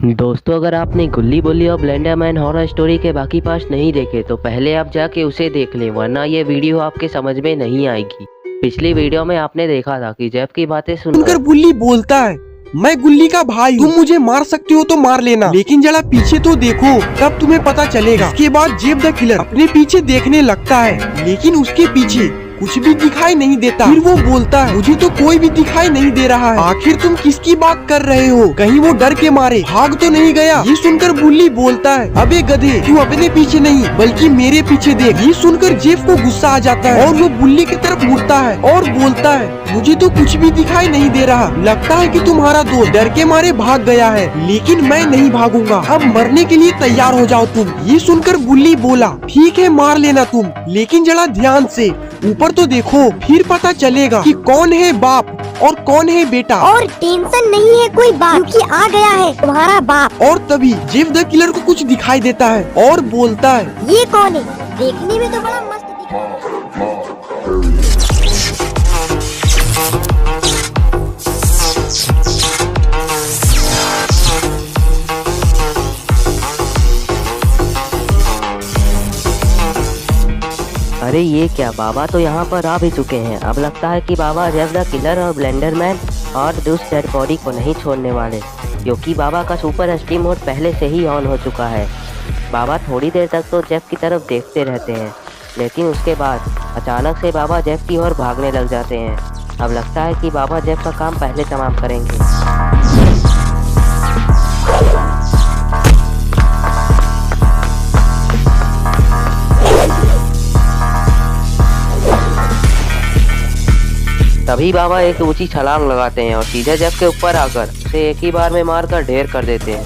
दोस्तों, अगर आपने गुल्ली बुल्ली और ब्लेंडर मैन हॉरर स्टोरी के बाकी पार्ट नहीं देखे तो पहले आप जाके उसे देख लें, वरना ये वीडियो आपके समझ में नहीं आएगी। पिछली वीडियो में आपने देखा था कि जेफ की बातें सुनकर सुनकर गुल्ली बोलता है, मैं गुल्ली का भाई हूँ, तुम मुझे मार सकते हो तो मार लेना, लेकिन जरा पीछे तो देखो, तब तुम्हें पता चलेगा। इसके बाद जेफ द किलर अपने पीछे देखने लगता है, लेकिन उसके पीछे कुछ भी दिखाई नहीं देता। फिर वो बोलता है, मुझे तो कोई भी दिखाई नहीं दे रहा है, आखिर तुम किसकी बात कर रहे हो? कहीं वो डर के मारे भाग तो नहीं गया? ये सुनकर गुल्ली बोलता है, अबे गधे, तू अपने पीछे नहीं बल्कि मेरे पीछे देख। ये सुनकर जेफ को गुस्सा आ जाता है और वो गुल्ली की तरफ मुड़ता है और बोलता है, मुझे तो कुछ भी दिखाई नहीं दे रहा, लगता है कि तुम्हारा दोस्त डर के मारे भाग गया है, लेकिन मैं नहीं भागूंगा, अब मरने के लिए तैयार हो जाओ तुम। ये सुनकर गुल्ली बोला, ठीक है मार लेना तुम, लेकिन जरा ध्यान से ऊपर तो देखो, फिर पता चलेगा कि कौन है बाप और कौन है बेटा। और टेंशन नहीं है कोई बात, क्योंकि आ गया है तुम्हारा बाप। और तभी जेफ द किलर को कुछ दिखाई देता है और बोलता है, ये कौन है? देखने में तो बड़ा मस्त दिख रहा है। अरे ये क्या, बाबा तो यहाँ पर आ भी चुके हैं। अब लगता है कि बाबा जेफ द किलर और ब्लेंडर मैन और उस डेड बॉडी को नहीं छोड़ने वाले, क्योंकि बाबा का सुपर एक्सट्रीम मोड पहले से ही ऑन हो चुका है। बाबा थोड़ी देर तक तो जेफ की तरफ देखते रहते हैं, लेकिन उसके बाद अचानक से बाबा जेफ की ओर भागने लग जाते हैं। अब लगता है कि बाबा जेफ का काम पहले तमाम करेंगे। तभी बाबा एक ऊंची छलांग लगाते हैं और सीधे जेफ के ऊपर आकर उसे एक ही बार में मारकर ढेर कर देते हैं।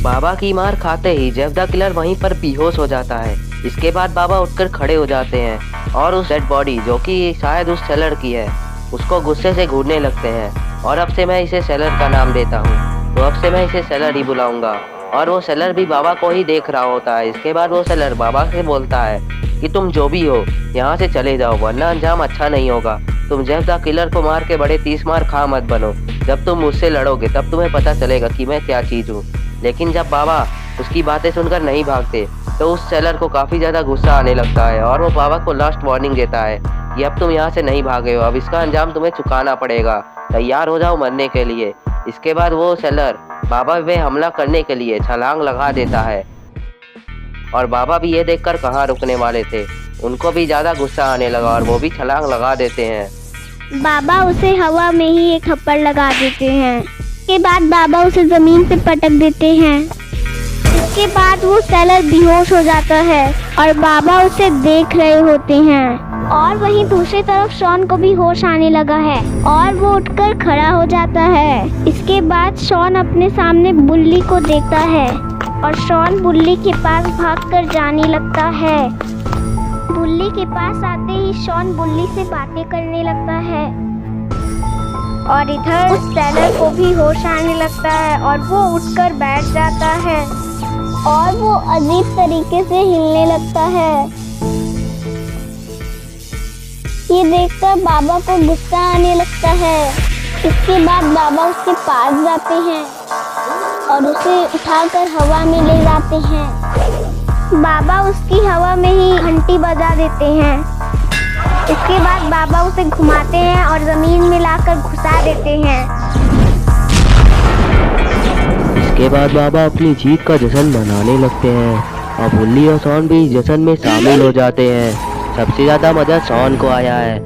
बाबा की मार खाते ही जेफ द किलर वहीं पर बेहोश हो जाता है। इसके बाद बाबा उठकर खड़े हो जाते हैं और उस डेड बॉडी, जो कि शायद उस सेलर की है, उसको गुस्से से घूरने लगते हैं। और अब से मैं इसे सेलर का नाम देता हूँ, तो अब से मैं इसे सेलर ही बुलाऊंगा। और वो सेलर भी बाबा को ही देख रहा होता है। इसके बाद वो सेलर बाबा से बोलता है कि तुम जो भी हो यहाँ से चले जाओ, वरना अंजाम अच्छा नहीं होगा। तुम जेफ द किलर को मार के बड़े 30 मार खा मत बनो। जब तुम मुझसे लड़ोगे तब तुम्हें पता चलेगा कि मैं क्या चीज़ हूँ। लेकिन जब बाबा उसकी बातें सुनकर नहीं भागते तो उस सेलर को काफ़ी ज़्यादा गुस्सा आने लगता है और वो बाबा को लास्ट वार्निंग देता है कि अब तुम यहाँ से नहीं भागे हो, अब इसका अंजाम तुम्हें चुकाना पड़ेगा, तैयार हो जाओ मरने के लिए। इसके बाद वो सेलर बाबा पे हमला करने के लिए छलांग लगा देता है और बाबा भी ये देखकर कहाँ रुकने वाले थे, उनको भी ज़्यादा गुस्सा आने लगा और वो भी छलांग लगा देते हैं। बाबा उसे हवा में ही एक थप्पड़ लगा देते हैं। इसके बाद बाबा उसे जमीन पे पटक देते हैं। इसके बाद वो सेलर बेहोश हो जाता है और बाबा उसे देख रहे होते हैं। और वहीं दूसरी तरफ शॉन को भी होश आने लगा है और वो उठकर खड़ा हो जाता है। इसके बाद शॉन अपने सामने बुल्ली को देखता है और शॉन बुल्ली के पास भागकर जाने लगता है। बुल्ली के पास आते ही शॉन बुल्ली से बातें करने लगता है और इधर उस सेलर को भी होश आने लगता है और वो उठकर बैठ जाता है और वो अजीब तरीके से हिलने लगता है। ये देखकर बाबा को गुस्सा आने लगता है। इसके बाद बाबा उसके पास जाते हैं और उसे उठाकर हवा में ले जाते हैं। बाबा उसकी हवा में ही घंटी बजा देते हैं। इसके बाद बाबा उसे घुमाते हैं और जमीन में लाकर घुसा देते हैं। इसके बाद बाबा अपनी जीत का जश्न मनाने लगते हैं और बुल्ली और शॉन भी जश्न में शामिल हो जाते हैं। सबसे ज़्यादा मज़ा शॉन को आया है,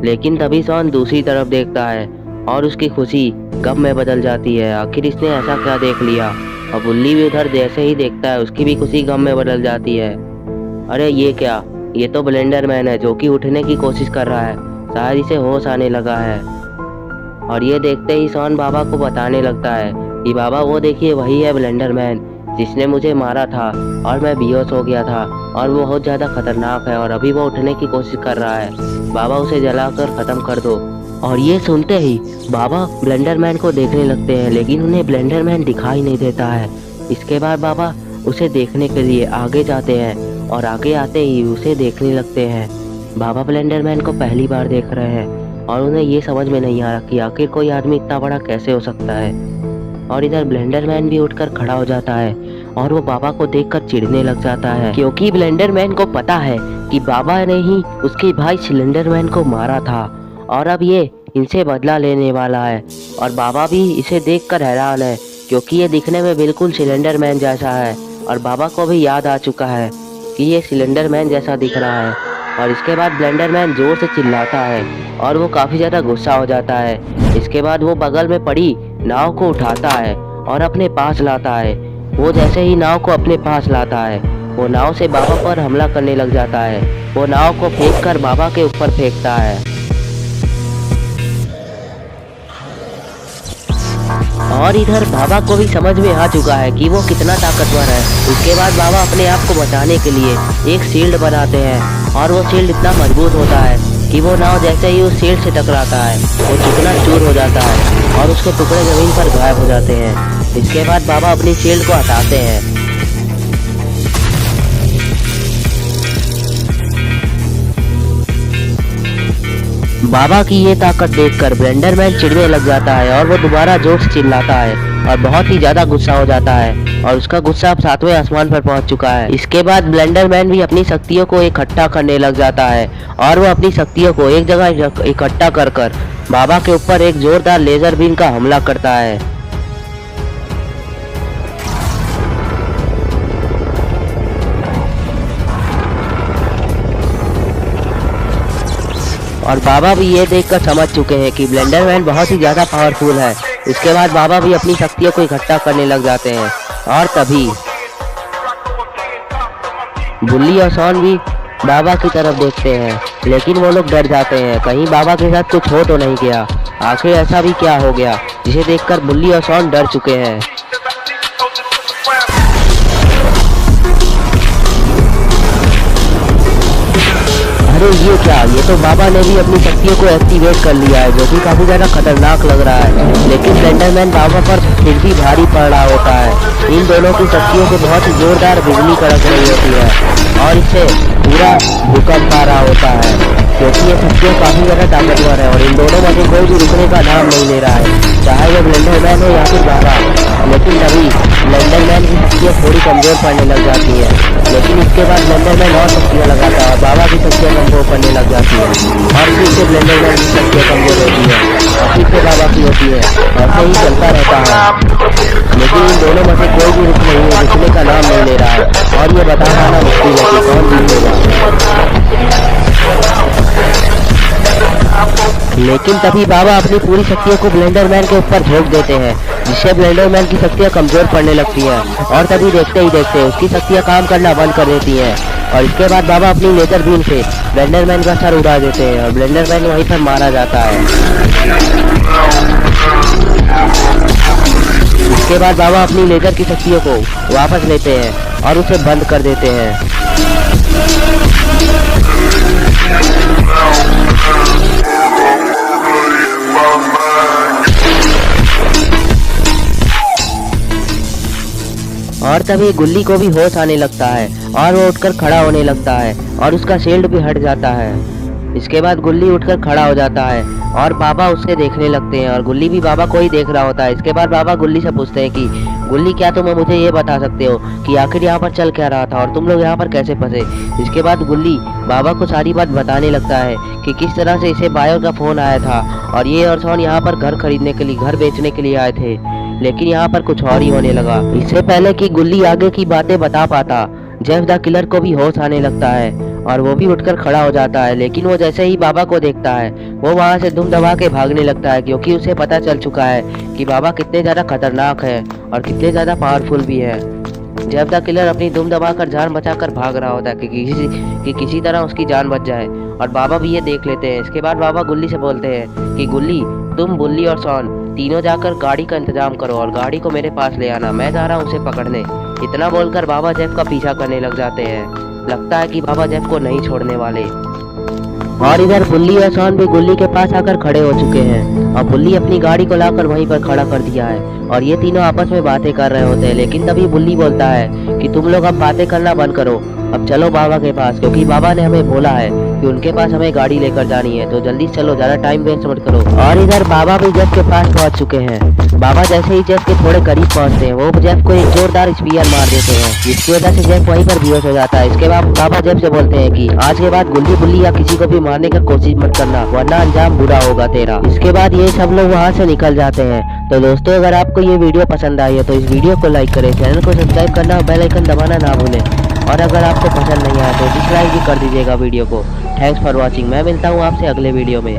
लेकिन तभी शॉन दूसरी तरफ देखता है और उसकी खुशी गम में बदल जाती है। आखिर इसने ऐसा क्या देख लिया? और बुल्ली भी उधर जैसे ही देखता है उसकी भी खुशी गम में बदल जाती है। अरे ये क्या, ये तो ब्लेंडर मैन है जो कि उठने की कोशिश कर रहा है, शायद इसे होश आने लगा है। और ये देखते ही शॉन बाबा को बताने लगता है कि बाबा वो देखिए, वही है ब्लेंडर मैन जिसने मुझे मारा था और मैं बेहोश हो गया था और वो बहुत ज़्यादा खतरनाक है और अभी वो उठने की कोशिश कर रहा है। बाबा उसे जलाकर ख़त्म कर दो। और ये सुनते ही बाबा ब्लेंडर मैन को देखने लगते हैं, लेकिन उन्हें ब्लेंडर मैन दिखाई नहीं देता है। इसके बाद बाबा उसे देखने के लिए आगे जाते हैं और आगे आते ही उसे देखने लगते हैं। बाबा ब्लेंडर मैन को पहली बार देख रहे हैं और उन्हें ये समझ में नहीं आ रहा कि आखिर कोई आदमी इतना बड़ा कैसे हो सकता है। और इधर ब्लेंडर मैन भी उठकर खड़ा हो जाता है और वो बाबा को देखकर चिढ़ने लग जाता है, क्योंकि ब्लेंडर मैन को पता है कि बाबा ने ही उसके भाई सिलेंडर मैन को मारा था और अब ये इनसे बदला लेने वाला है। और बाबा भी इसे देखकर हैरान है, क्योंकि ये दिखने में बिल्कुल सिलेंडर मैन जैसा है और बाबा को भी याद आ चुका है कि ये सिलेंडर मैन जैसा दिख रहा है। और इसके बाद ब्लेंडर मैन जोर से चिल्लाता है और वो काफ़ी ज़्यादा गुस्सा हो जाता है। इसके बाद वो बगल में पड़ी नाव को उठाता है और अपने पास लाता है। वो जैसे ही नाव को अपने पास लाता है, वो नाव से बाबा पर हमला करने लग जाता है। वो नाव को फेंक कर बाबा के ऊपर फेंकता है। और इधर बाबा को भी समझ में आ चुका है कि वो कितना ताकतवर है। उसके बाद बाबा अपने आप को बचाने के लिए एक शील्ड बनाते हैं और वो शील्ड इतना मजबूत होता है कि वो नाव जैसे ही उस शील्ड से टकराता है वो टुकड़ा चूर हो जाता है और उसके टुकड़े जमीन पर गायब हो जाते हैं। इसके बाद बाबा अपनी शील्ड को हटाते हैं। बाबा की ये ताकत देखकर ब्लेंडर मैन चिढ़ने लग जाता है और वो दोबारा जोर से चिल्लाता है और बहुत ही ज्यादा गुस्सा हो जाता है और उसका गुस्सा अब 7वें आसमान पर पहुंच चुका है। इसके बाद ब्लेंडर मैन भी अपनी शक्तियों को इकट्ठा करने लग जाता है और वो अपनी शक्तियों को एक जगह इकट्ठा कर बाबा के ऊपर एक जोरदार लेजर बीम का हमला करता है। और बाबा भी ये देखकर समझ चुके हैं कि ब्लेंडर मैन बहुत ही ज़्यादा पावरफुल है। इसके बाद बाबा भी अपनी शक्तियों को इकट्ठा करने लग जाते हैं और तभी बुल्ली और शॉन भी बाबा की तरफ देखते हैं, लेकिन वो लोग डर जाते हैं कहीं बाबा के साथ कुछ हो तो नहीं गया। आखिर ऐसा भी क्या हो गया जिसे देखकर बुल्ली और शॉन डर चुके हैं। अरे ये क्या, ये तो बाबा ने भी अपनी शक्तियों को एक्टिवेट कर लिया है, जो कि काफी ज्यादा खतरनाक लग रहा है। लेकिन ब्लेंडर मैन बाबा पर फिर भी भारी पड़ रहा होता है। इन दोनों की शक्तियों से बहुत ही जोरदार बिजली कड़क रही होती है और इससे पूरा भूकंप आ रहा होता है, क्योंकि ये शक्तियाँ काफी ज्यादा ताकतवर है और इन दोनों में से कोई भी रुकने का नाम नहीं ले रहा है, चाहे वो ब्लेंडर मैन हो या फिर बाबा। लेकिन तभी ब्लेंडर मैन की शक्तियाँ थोड़ी कमजोर पड़ने लग जाती है, लेकिन इसके बाद ब्लेंडर मैन और शक्तियाँ लगाता है और बाबा की शक्तियाँ कमजोर पड़ने लग जाती है और फिर से ब्लेंडर मैन की शक्तियाँ कमजोर होती है और फिर से बाबा की होती है। ऐसे ही चलता रहता है, लेकिन इन दोनों में से कोई भी रुक नहीं है, रुकने का नाम नहीं ले रहा है और ये बता पाना मुश्किल है कि कौन जीतेगा। लेकिन तभी बाबा अपनी पूरी शक्तियों को ब्लेंडर मैन के ऊपर झोंक देते हैं, जिससे ब्लेंडर मैन की शक्तियाँ कमजोर पड़ने लगती हैं और तभी देखते ही देखते उसकी शक्तियाँ काम करना बंद कर देती हैं। और इसके बाद बाबा अपनी लेजर बीम से ब्लेंडर मैन का सर उड़ा देते हैं और ब्लेंडर मैन वहीं पर मारा जाता है। इसके बाद बाबा अपनी लेजर की शक्तियों को वापस लेते हैं और उसे बंद कर देते हैं। और तभी गुल्ली को भी होश आने लगता है और वो उठकर खड़ा होने लगता है और उसका शील्ड भी हट जाता है। इसके बाद गुल्ली उठकर खड़ा हो जाता है और बाबा उससे देखने लगते हैं और गुल्ली भी बाबा को ही देख रहा होता है। इसके बाद बाबा गुल्ली से पूछते हैं कि गुल्ली, क्या तुम मुझे ये बता सकते हो कि आखिर यहाँ पर चल क्या रहा था और तुम लोग यहाँ पर कैसे फंसे। इसके बाद गुल्ली बाबा को सारी बात बताने लगता है कि किस तरह से इसे बायो का फोन आया था और ये और शॉन यहाँ पर घर खरीदने के लिए, घर बेचने के लिए आए थे, लेकिन यहाँ पर कुछ और ही होने लगा। इससे पहले कि गुल्ली आगे की बातें बता पाता, जेफ द किलर को भी होश आने लगता है और वो भी उठकर खड़ा हो जाता है। लेकिन वो जैसे ही बाबा को देखता है वो वहाँ से दुम दबा के भागने लगता है, क्योंकि उसे पता चल चुका है कि बाबा कितने ज़्यादा खतरनाक है और कितने ज़्यादा पावरफुल भी है। जेफ द किलर अपनी दुम दबाकर जान बचाकर भाग रहा होता है कि किसी तरह उसकी जान बच जाए और बाबा भी ये देख लेते हैं। इसके बाद बाबा गुल्ली से बोलते हैं कि गुल्ली, तुम, बुल्ली और शॉन तीनों जाकर गाड़ी का इंतजाम करो और गाड़ी को मेरे पास ले आना, मैं जा रहा हूँ उसे पकड़ने। इतना बोलकर बाबा जेफ का पीछा करने लग जाते हैं। लगता है कि बाबा जेफ को नहीं छोड़ने वाले। और इधर बुल्ली और शॉन भी गुल्ली के पास आकर खड़े हो चुके हैं और बुल्ली अपनी गाड़ी को लाकर वहीं पर खड़ा कर दिया है और ये तीनों आपस में बातें कर रहे होते हैं। लेकिन तभी बुल्ली बोलता है कि तुम लोग अब बातें करना बंद करो, अब चलो बाबा के पास, क्योंकि बाबा ने हमें बोला है कि उनके पास हमें गाड़ी लेकर जानी है, तो जल्दी चलो, ज्यादा टाइम वेस्ट मत करो। और इधर बाबा भी जेफ के पास पहुंच चुके हैं। बाबा जैसे ही जेफ के थोड़े करीब पहुंचते हैं, वो जेफ को एक जोरदार स्पीयर मार देते हैं, जिसकी वजह से जेफ वहीं पर बेहोश हो जाता है। इसके बाद बाबा जेफ से बोलते हैं कि आज के बाद गुल्ली बुल्ली या किसी को भी मारने की कोशिश मत करना, वरना अंजाम बुरा होगा तेरा। इसके बाद ये सब लोग वहाँ से निकल जाते हैं। तो दोस्तों, अगर आपको ये वीडियो पसंद आई है तो इस वीडियो को लाइक करें, चैनल को सब्सक्राइब करना और बेल आइकन दबाना ना भूलें। और अगर आपको पसंद नहीं आया तो डिसलाइक भी कर दीजिएगा वीडियो को। Thanks for watching. मैं मिलता हूँ आपसे अगले वीडियो में।